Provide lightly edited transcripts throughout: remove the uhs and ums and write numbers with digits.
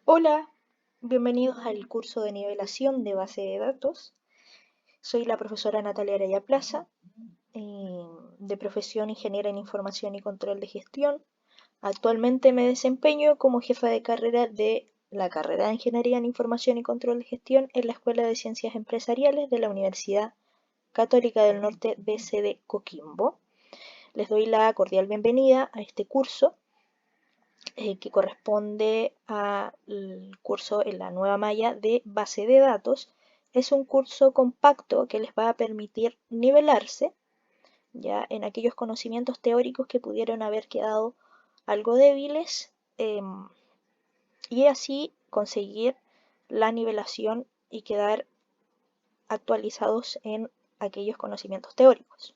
Hola, bienvenidos al curso de nivelación de base de datos. Soy la profesora Natalia Araya Plaza, de profesión ingeniera en información y control de gestión. Actualmente me desempeño como jefa de carrera de la carrera de Ingeniería en Información y Control de Gestión en la Escuela de Ciencias Empresariales de la Universidad Católica del Norte de sede Coquimbo. Les doy la cordial bienvenida a este curso que corresponde al curso en la nueva malla de base de datos. Es un curso compacto que les va a permitir nivelarse ya en aquellos conocimientos teóricos que pudieron haber quedado algo débiles y así conseguir la nivelación y quedar actualizados en aquellos conocimientos teóricos.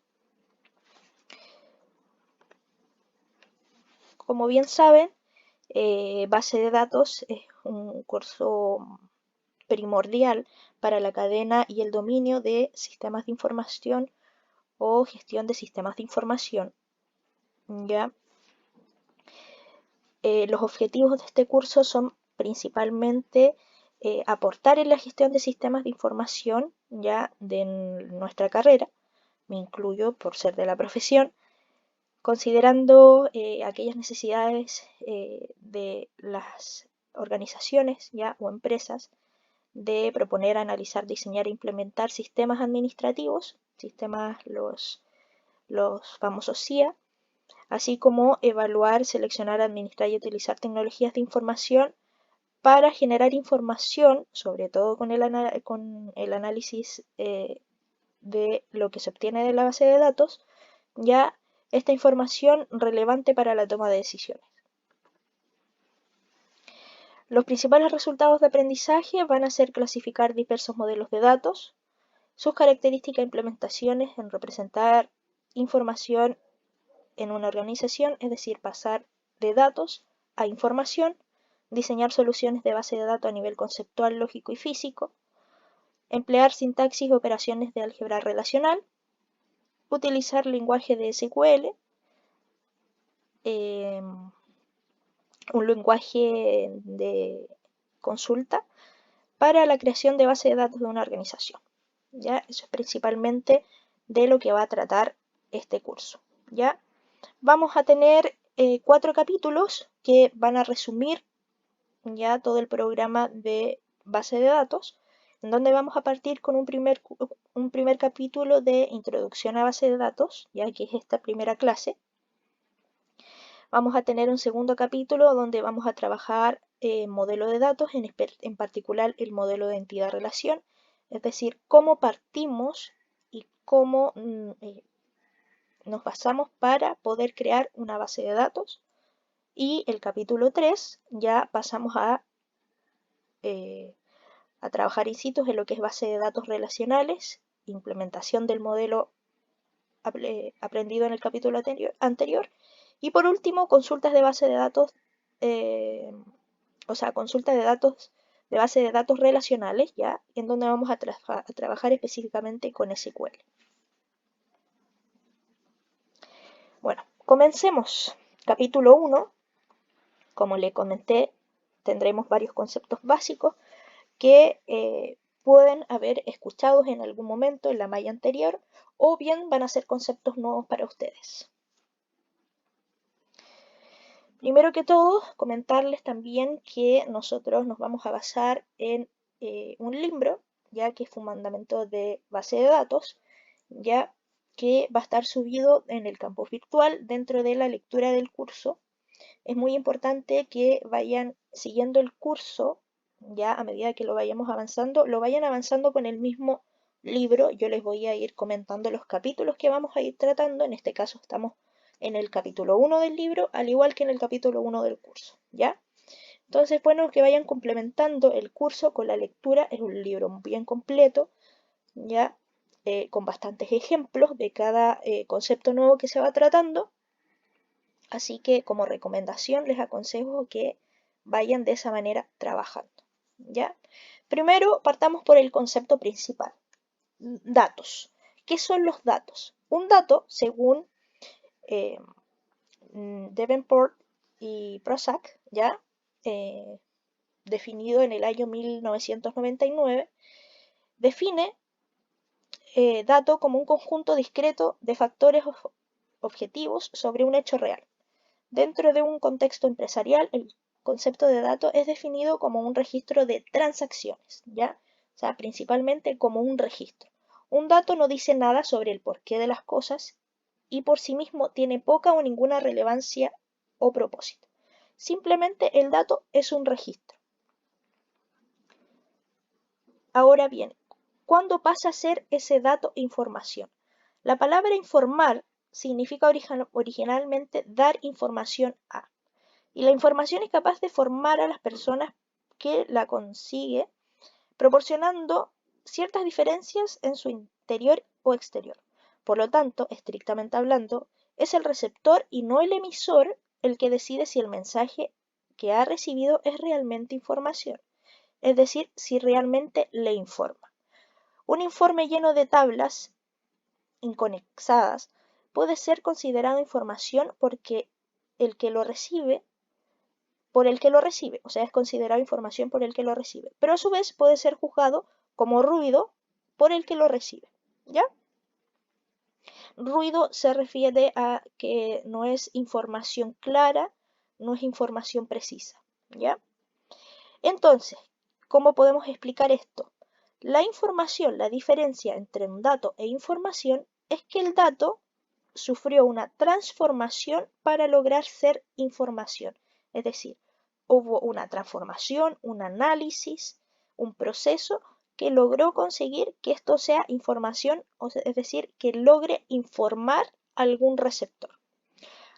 Como bien saben, base de datos es un curso primordial para la cadena y el dominio de sistemas de información o gestión de sistemas de información. ¿Ya? Los objetivos de este curso son principalmente aportar en la gestión de sistemas de información ya de nuestra carrera, me incluyo por ser de la profesión, considerando aquellas necesidades de las organizaciones ya o empresas de proponer, analizar, diseñar e implementar sistemas administrativos, sistemas los famosos CIA, así como evaluar, seleccionar, administrar y utilizar tecnologías de información para generar información, sobre todo con el análisis de lo que se obtiene de la base de datos, ya esta información relevante para la toma de decisiones. Los principales resultados de aprendizaje van a ser clasificar diversos modelos de datos, sus características e implementaciones en representar información en una organización, es decir, pasar de datos a información, diseñar soluciones de base de datos a nivel conceptual, lógico y físico, emplear sintaxis y operaciones de álgebra relacional, utilizar lenguaje de SQL, un lenguaje de consulta para la creación de base de datos de una organización. ¿Ya? Eso es principalmente de lo que va a tratar este curso. ¿Ya? Vamos a tener 4 capítulos que van a resumir ya todo el programa de base de datos, en donde vamos a partir con un primer capítulo de introducción a base de datos, ya que es esta primera clase. Vamos a tener un segundo capítulo donde vamos a trabajar modelo de datos, en particular el modelo de entidad-relación, es decir, cómo partimos y cómo nos basamos para poder crear una base de datos. Y el capítulo 3 ya pasamos a trabajar in situ en lo que es base de datos relacionales, implementación del modelo aprendido en el capítulo anterior. Y por último, consultas de base de datos, consultas de datos de base de datos relacionales, ya, en donde vamos a trabajar específicamente con SQL. Bueno, comencemos. Capítulo 1, como le comenté, tendremos varios conceptos básicos que pueden haber escuchado en algún momento en la malla anterior o bien van a ser conceptos nuevos para ustedes. Primero que todo, comentarles también que nosotros nos vamos a basar en un libro, ya que es fundamento de base de datos, ya que va a estar subido en el campus virtual dentro de la lectura del curso. Es muy importante que vayan siguiendo el curso, ya a medida que lo vayamos avanzando, lo vayan avanzando con el mismo libro. Yo les voy a ir comentando los capítulos que vamos a ir tratando. En este caso estamos en el capítulo 1 del libro, al igual que en el capítulo 1 del curso, ¿ya? Entonces, bueno, que vayan complementando el curso con la lectura. Es un libro bien completo, ¿ya? Con bastantes ejemplos de cada concepto nuevo que se va tratando. Así que como recomendación les aconsejo que vayan de esa manera trabajando, ¿ya? Primero partamos por el concepto principal, datos. ¿Qué son los datos? Un dato, según Davenport y Prosak, ¿ya? definido en el año 1999, define dato como un conjunto discreto de factores objetivos sobre un hecho real. Dentro de un contexto empresarial, el concepto de dato es definido como un registro de transacciones, ¿ya? O sea, principalmente como un registro. Un dato no dice nada sobre el porqué de las cosas y por sí mismo tiene poca o ninguna relevancia o propósito. Simplemente el dato es un registro. Ahora bien, ¿cuándo pasa a ser ese dato información? La palabra informar significa originalmente dar información a. Y la información es capaz de formar a las personas que la consigue, proporcionando ciertas diferencias en su interior o exterior. Por lo tanto, estrictamente hablando, es el receptor y no el emisor el que decide si el mensaje que ha recibido es realmente información, es decir, si realmente le informa. Un informe lleno de tablas inconexadas puede ser considerado información porque el que lo recibe por el que lo recibe, o sea, es considerado información por el que lo recibe, pero a su vez puede ser juzgado como ruido por el que lo recibe, ¿ya? Ruido se refiere a que no es información clara, no es información precisa, ¿ya? Entonces, ¿cómo podemos explicar esto? La información, la diferencia entre un dato e información es que el dato sufrió una transformación para lograr ser información, es decir, hubo una transformación, un análisis, un proceso que logró conseguir que esto sea información, es decir, que logre informar a algún receptor.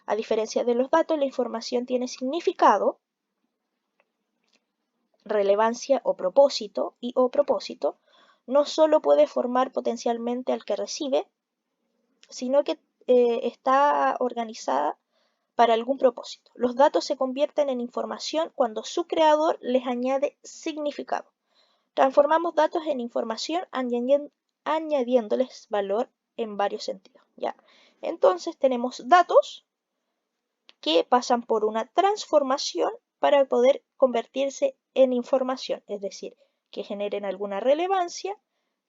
A diferencia de los datos, la información tiene significado, relevancia o propósito, no solo puede formar potencialmente al que recibe, sino que está organizada para algún propósito. Los datos se convierten en información cuando su creador les añade significado. Transformamos datos en información añadiéndoles valor en varios sentidos, ¿ya? Entonces tenemos datos que pasan por una transformación para poder convertirse en información, es decir, que generen alguna relevancia,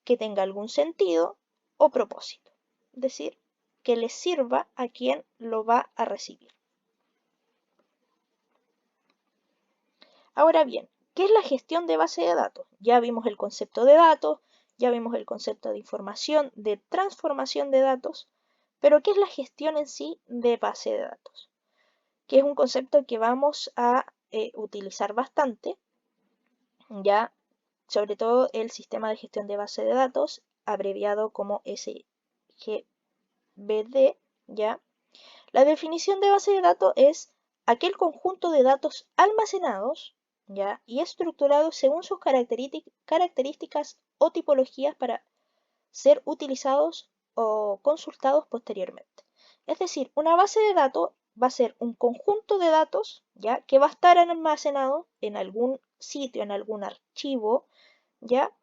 que tenga algún sentido o propósito, es decir, que les sirva a quien lo va a recibir. Ahora bien, ¿qué es la gestión de base de datos? Ya vimos el concepto de datos, ya vimos el concepto de información, de transformación de datos, pero ¿qué es la gestión en sí de base de datos? Que es un concepto que vamos a utilizar bastante, ya sobre todo el sistema de gestión de base de datos, abreviado como SGBD, ya. La definición de base de datos es aquel conjunto de datos almacenados, ¿ya? Y estructurados según sus características o tipologías para ser utilizados o consultados posteriormente. Es decir, una base de datos va a ser un conjunto de datos, ¿ya? Que va a estar almacenado en algún sitio, en algún archivo, ¿ya?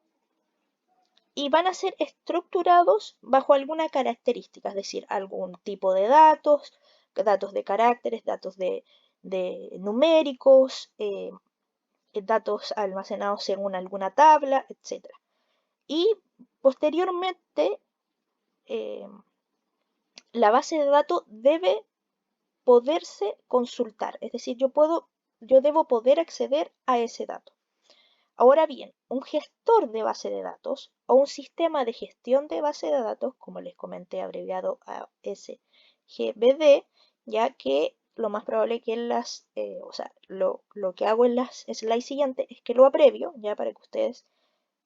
Y van a ser estructurados bajo alguna característica, es decir, algún tipo de datos, datos de caracteres, datos de numéricos, datos almacenados según alguna tabla, etc. Y posteriormente, la base de datos debe poderse consultar, es decir, yo debo poder acceder a ese dato. Ahora bien, un gestor de base de datos o un sistema de gestión de base de datos, como les comenté abreviado a SGBD, ya que lo más probable que lo que hago en las slides siguientes es que lo abrevio, ya para que ustedes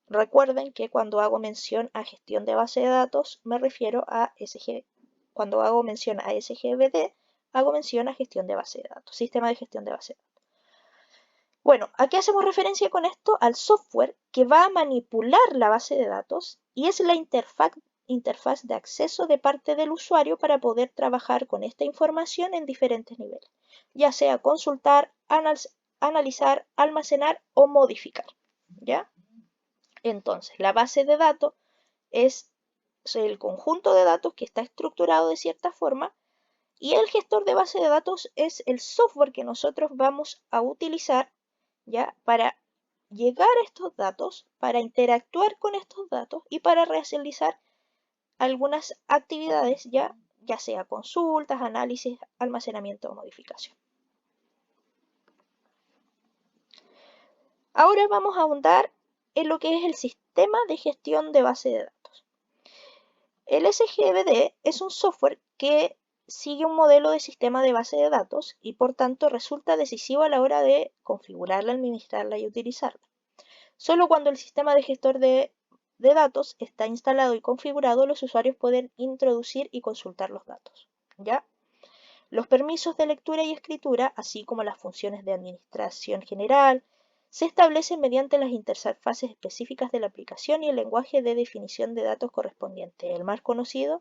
recuerden que cuando hago mención a gestión de base de datos me refiero a cuando hago mención a SGBD, hago mención a gestión de base de datos, sistema de gestión de base de datos. Bueno, aquí hacemos referencia con esto al software que va a manipular la base de datos y es la interfaz de acceso de parte del usuario para poder trabajar con esta información en diferentes niveles, ya sea consultar, analizar, almacenar o modificar, ¿ya? Entonces, la base de datos es el conjunto de datos que está estructurado de cierta forma y el gestor de base de datos es el software que nosotros vamos a utilizar ¿ya? Para llegar a estos datos, para interactuar con estos datos y para realizar algunas actividades, ya sea consultas, análisis, almacenamiento o modificación. Ahora vamos a ahondar en lo que es el sistema de gestión de base de datos. El SGBD es un software que sigue un modelo de sistema de base de datos y por tanto resulta decisivo a la hora de configurarla, administrarla y utilizarla. Solo cuando el sistema de gestor de datos está instalado y configurado, los usuarios pueden introducir y consultar los datos, ¿ya? Los permisos de lectura y escritura, así como las funciones de administración general, se establecen mediante las interfaces específicas de la aplicación y el lenguaje de definición de datos correspondiente. El más conocido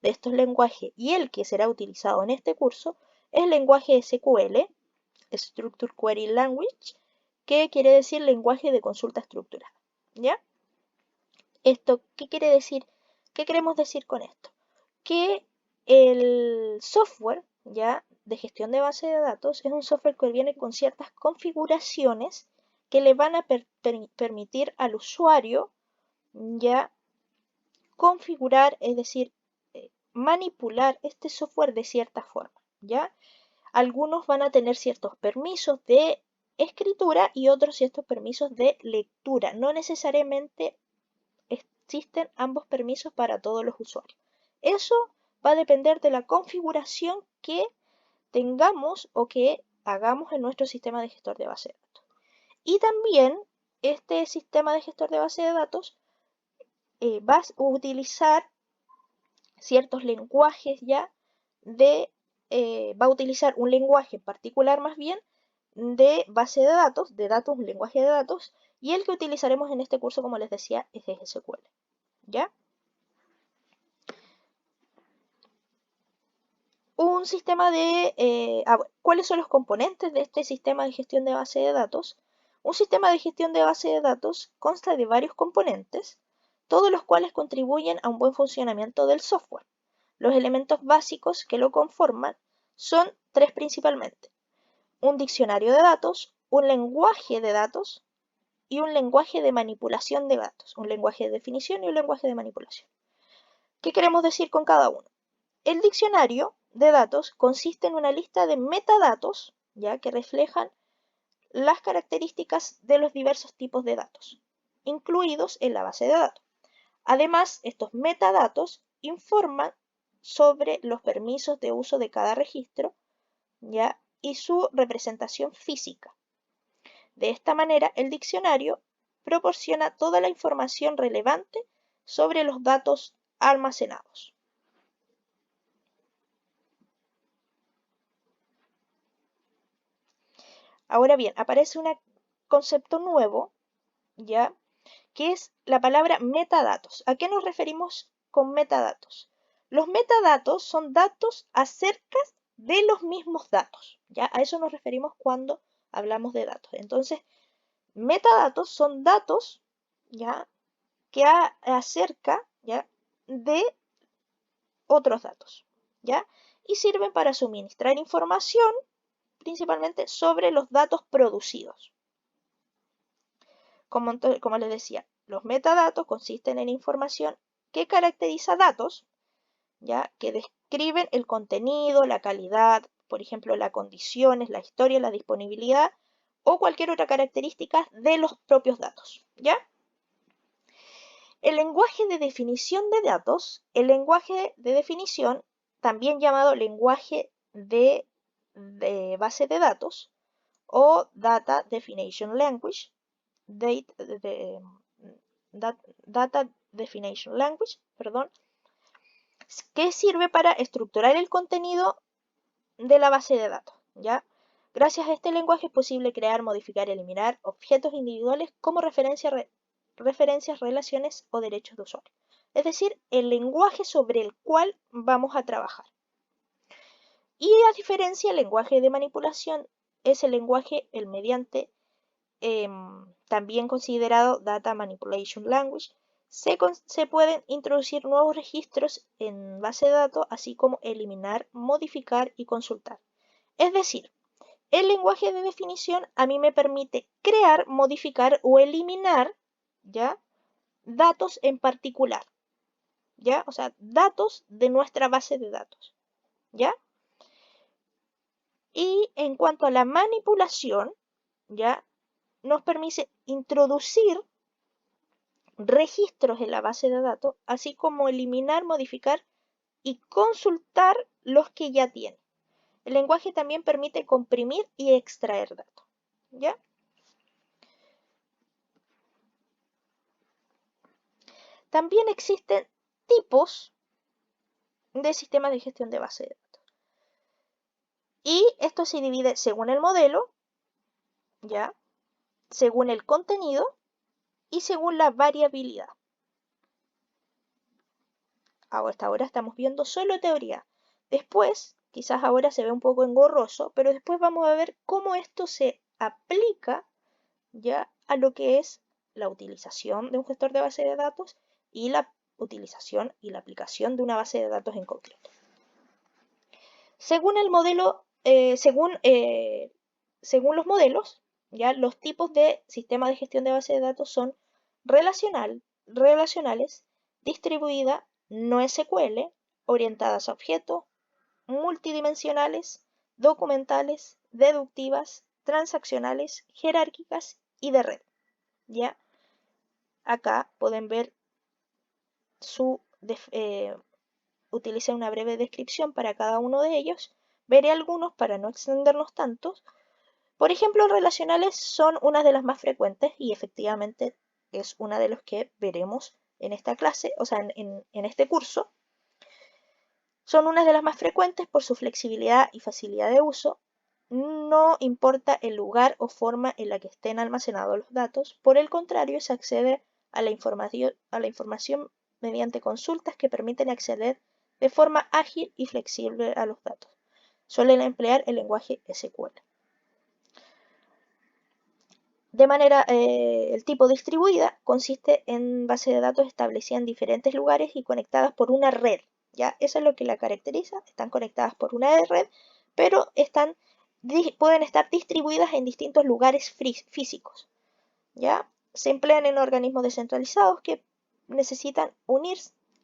de estos lenguajes y el que será utilizado en este curso es el lenguaje SQL, Structure Query Language, que quiere decir lenguaje de consulta estructurada. ¿Ya? ¿Esto qué quiere decir? ¿Qué queremos decir con esto? Que el software, ¿ya?, de gestión de base de datos es un software que viene con ciertas configuraciones que le van a permitir al usuario, ya, configurar, es decir, manipular este software de cierta forma, ¿ya? Algunos van a tener ciertos permisos de escritura y otros ciertos permisos de lectura. No necesariamente existen ambos permisos para todos los usuarios. Eso va a depender de la configuración que tengamos o que hagamos en nuestro sistema de gestor de base de datos. Y también este sistema de gestor de base de datos va a utilizar ciertos lenguajes va a utilizar un lenguaje particular más bien de base de datos, un lenguaje de datos, y el que utilizaremos en este curso, como les decía, es SQL, ¿ya? Un sistema ¿cuáles son los componentes de este sistema de gestión de base de datos? Un sistema de gestión de base de datos consta de varios componentes, todos los cuales contribuyen a un buen funcionamiento del software. Los elementos básicos que lo conforman son tres principalmente: un diccionario de datos, un lenguaje de datos y un lenguaje de manipulación de datos, un lenguaje de definición y un lenguaje de manipulación. ¿Qué queremos decir con cada uno? El diccionario de datos consiste en una lista de metadatos, ya, que reflejan las características de los diversos tipos de datos, incluidos en la base de datos. Además, estos metadatos informan sobre los permisos de uso de cada registro, ya, y su representación física. De esta manera, el diccionario proporciona toda la información relevante sobre los datos almacenados. Ahora bien, aparece un concepto nuevo, ¿ya?, que es la palabra metadatos. ¿A qué nos referimos con metadatos? Los metadatos son datos acerca de los mismos datos, ¿ya? A eso nos referimos cuando hablamos de datos. Entonces, metadatos son datos, ¿ya?, que acerca, ¿ya?, de otros datos, ¿ya? Y sirven para suministrar información principalmente sobre los datos producidos. Como les decía, los metadatos consisten en información que caracteriza datos, ¿ya?, que describen el contenido, la calidad, por ejemplo, las condiciones, la historia, la disponibilidad o cualquier otra característica de los propios datos, ¿ya? El lenguaje de definición de datos, el lenguaje de definición, también llamado lenguaje de base de datos o Data Definition Language, Data Definition Language, perdón, que sirve para estructurar el contenido de la base de datos, ¿ya? Gracias a este lenguaje es posible crear, modificar y eliminar objetos individuales como referencias, relaciones o derechos de usuario. Es decir, el lenguaje sobre el cual vamos a trabajar. Y a diferencia del lenguaje de manipulación, es el lenguaje mediante también considerado Data Manipulation Language, se pueden introducir nuevos registros en base de datos, así como eliminar, modificar y consultar. Es decir, El lenguaje de definición a mí me permite crear, modificar o eliminar, ¿ya? Datos en particular, ¿ya? O sea, datos de nuestra base de datos, ¿ya? Y en cuanto a la manipulación, ¿ya? Nos permite introducir registros en la base de datos, así como eliminar, modificar y consultar los que ya tiene. El lenguaje también permite comprimir y extraer datos, ¿ya? También existen tipos de sistemas de gestión de base de datos. Y esto se divide según el modelo, ¿ya? Según el contenido y según la variabilidad. Hasta ahora estamos viendo solo teoría. Después, quizás ahora se ve un poco engorroso, pero después vamos a ver cómo esto se aplica ya a lo que es la utilización de un gestor de base de datos y la utilización y la aplicación de una base de datos en concreto. Según el modelo, según los modelos, ya los tipos de sistema de gestión de base de datos son relacionales, distribuida, no SQL, orientadas a objetos, multidimensionales, documentales, deductivas, transaccionales, jerárquicas y de red. ¿Ya? Acá pueden ver utilicé una breve descripción para cada uno de ellos. Veré algunos para no extendernos tantos. Por ejemplo, relacionales son una de las más frecuentes y efectivamente es una de los que veremos en esta clase, o sea, en este curso. Son una de las más frecuentes por su flexibilidad y facilidad de uso. No importa el lugar o forma en la que estén almacenados los datos, por el contrario, se accede a la información mediante consultas que permiten acceder de forma ágil y flexible a los datos. Suelen emplear el lenguaje SQL. De manera, el tipo distribuida consiste en bases de datos establecidas en diferentes lugares y conectadas por una red. ¿Ya? Eso es lo que la caracteriza. Están conectadas por una red, pero pueden estar distribuidas en distintos lugares físicos. ¿Ya? Se emplean en organismos descentralizados que necesitan unir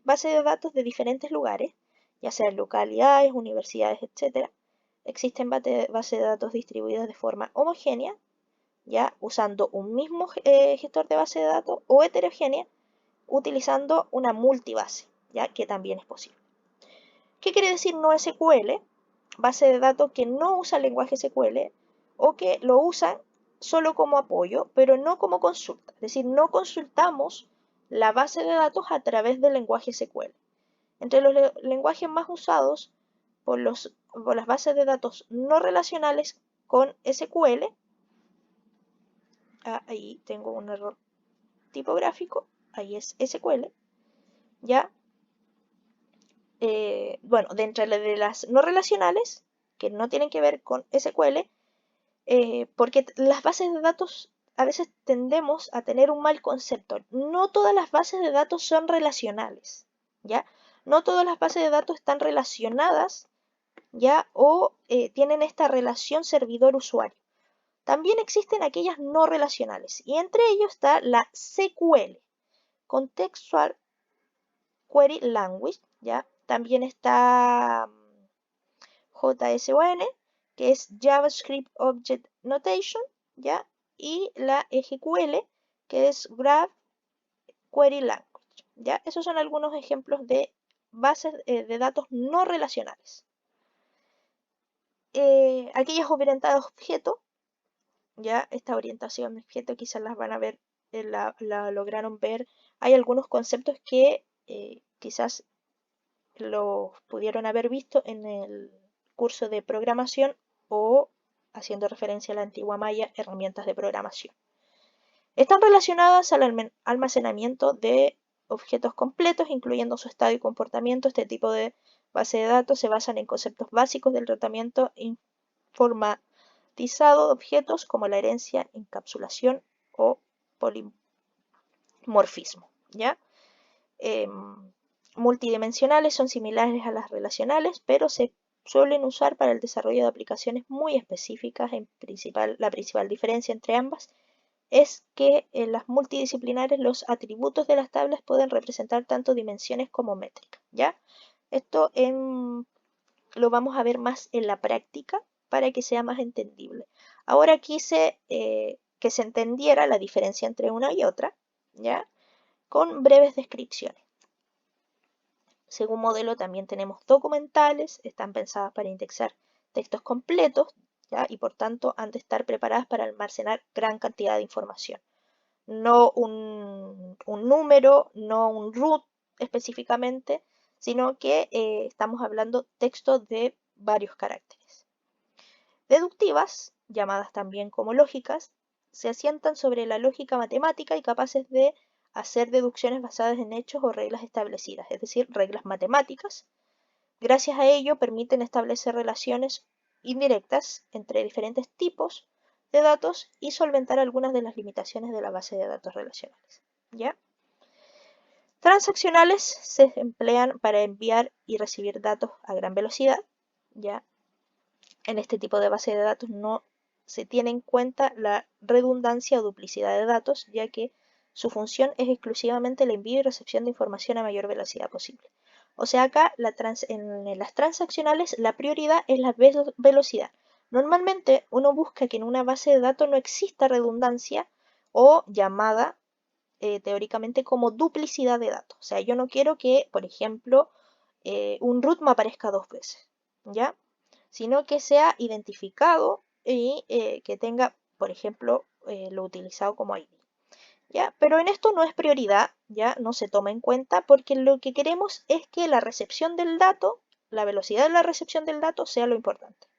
bases de datos de diferentes lugares, ya sean localidades, universidades, etc. Existen bases de datos distribuidas de forma homogénea, ¿ya? Usando un mismo gestor de base de datos o heterogénea, utilizando una multibase, ¿ya? Que también es posible. ¿Qué quiere decir no SQL? Base de datos que no usa el lenguaje SQL o que lo usan solo como apoyo, pero no como consulta. Es decir, no consultamos la base de datos a través del lenguaje SQL. Entre los lenguajes más usados por las bases de datos no relacionales con SQL, ahí tengo un error tipográfico, ahí es SQL, ¿ya? Bueno, dentro de las no relacionales, que no tienen que ver con SQL, porque las bases de datos a veces tendemos a tener un mal concepto. No todas las bases de datos son relacionales, ¿ya? No todas las bases de datos están relacionadas, ¿ya? O tienen esta relación servidor-usuario. También existen aquellas no relacionales, y entre ellos está la CQL, Contextual Query Language, ¿ya? También está JSON, que es JavaScript Object Notation, ¿ya? Y la SQL, que es Graph Query Language, ¿ya? Esos son algunos ejemplos de bases de datos no relacionales. Aquellas orientadas a objetos, ya esta orientación de objeto quizás las van a ver, la lograron ver. Hay algunos conceptos que quizás los pudieron haber visto en el curso de programación o haciendo referencia a la antigua maya, herramientas de programación. Están relacionadas al almacenamiento de objetos completos, incluyendo su estado y comportamiento. Este tipo de base de datos se basan en conceptos básicos del tratamiento informatizado de objetos como la herencia, encapsulación o polimorfismo, ¿ya? Multidimensionales son similares a las relacionales, pero se suelen usar para el desarrollo de aplicaciones muy específicas. La principal diferencia entre ambas es que en las multidisciplinares los atributos de las tablas pueden representar tanto dimensiones como métricas, ¿ya? Esto lo vamos a ver más en la práctica para que sea más entendible. Ahora quise que se entendiera la diferencia entre una y otra, ¿ya? Con breves descripciones. Según modelo también tenemos documentales, están pensadas para indexar textos completos, ¿ya? Y por tanto han de estar preparadas para almacenar gran cantidad de información. No un número, no un root específicamente, sino que estamos hablando textos de varios caracteres. Deductivas, llamadas también como lógicas, se asientan sobre la lógica matemática y capaces de hacer deducciones basadas en hechos o reglas establecidas, es decir, reglas matemáticas. Gracias a ello permiten establecer relaciones indirectas entre diferentes tipos de datos y solventar algunas de las limitaciones de la base de datos relacionales, ¿ya? Transaccionales se emplean para enviar y recibir datos a gran velocidad, ¿ya? En este tipo de base de datos no se tiene en cuenta la redundancia o duplicidad de datos, ya que su función es exclusivamente el envío y recepción de información a mayor velocidad posible. O sea, acá en las transaccionales la prioridad es la velocidad. Normalmente uno busca que en una base de datos no exista redundancia o llamada teóricamente como duplicidad de datos. O sea, yo no quiero que, por ejemplo, un root me aparezca 2 veces, ¿ya? Sino que sea identificado y que tenga, por ejemplo, lo utilizado como ID. ¿Ya? Pero en esto no es prioridad, ya no se toma en cuenta porque lo que queremos es que la recepción del dato, la velocidad de la recepción del dato sea lo importante.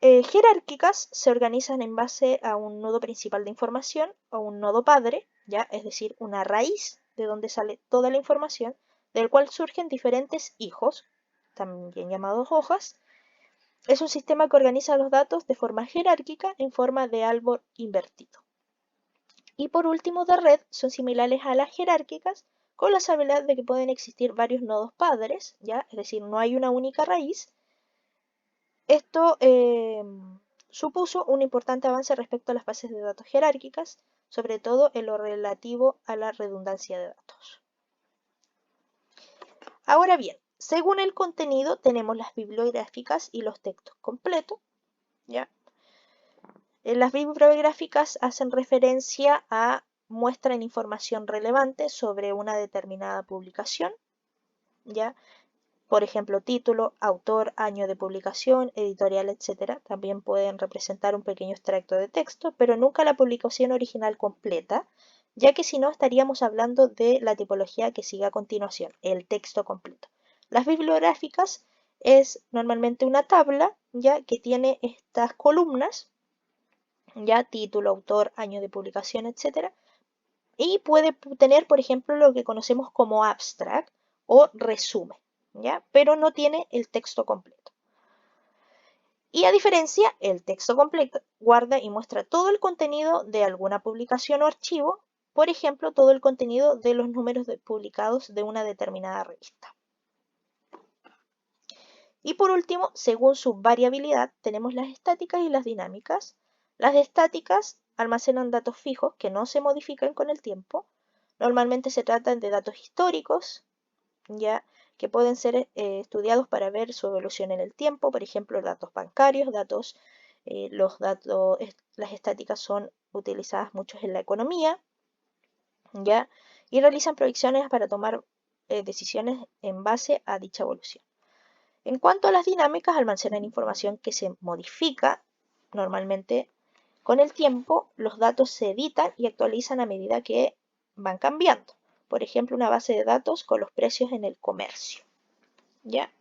Jerárquicas se organizan en base a un nodo principal de información o un nodo padre, ya, es decir, una raíz de donde sale toda la información, del cual surgen diferentes hijos, también llamados hojas. Es un sistema que organiza los datos de forma jerárquica en forma de árbol invertido. Y por último, de red son similares a las jerárquicas con la salvedad de que pueden existir varios nodos padres, ¿ya? Es decir, no hay una única raíz. Esto supuso un importante avance respecto a las bases de datos jerárquicas, sobre todo en lo relativo a la redundancia de datos. Ahora bien, según el contenido tenemos las bibliográficas y los textos completos, ¿ya? Las bibliográficas hacen referencia a muestran información relevante sobre una determinada publicación, ¿ya? Por ejemplo, título, autor, año de publicación, editorial, etc. También pueden representar un pequeño extracto de texto, pero nunca la publicación original completa, ya que si no estaríamos hablando de la tipología que sigue a continuación, el texto completo. Las bibliográficas es normalmente una tabla, ya que tiene estas columnas, ya título, autor, año de publicación, etc. Y puede tener, por ejemplo, lo que conocemos como abstract o resumen, ¿ya? Pero no tiene el texto completo. Y a diferencia, el texto completo guarda y muestra todo el contenido de alguna publicación o archivo, por ejemplo, todo el contenido de los números publicados de una determinada revista. Y por último, según su variabilidad, tenemos las estáticas y las dinámicas. Las estáticas almacenan datos fijos que no se modifican con el tiempo. Normalmente se tratan de datos históricos, ya que pueden ser estudiados para ver su evolución en el tiempo, por ejemplo, datos bancarios, las estáticas son utilizadas muchos en la economía, ya, y realizan proyecciones para tomar decisiones en base a dicha evolución. En cuanto a las dinámicas, almacenan información que se modifica normalmente con el tiempo. Los datos se editan y actualizan a medida que van cambiando. Por ejemplo, una base de datos con los precios en el comercio, ¿ya?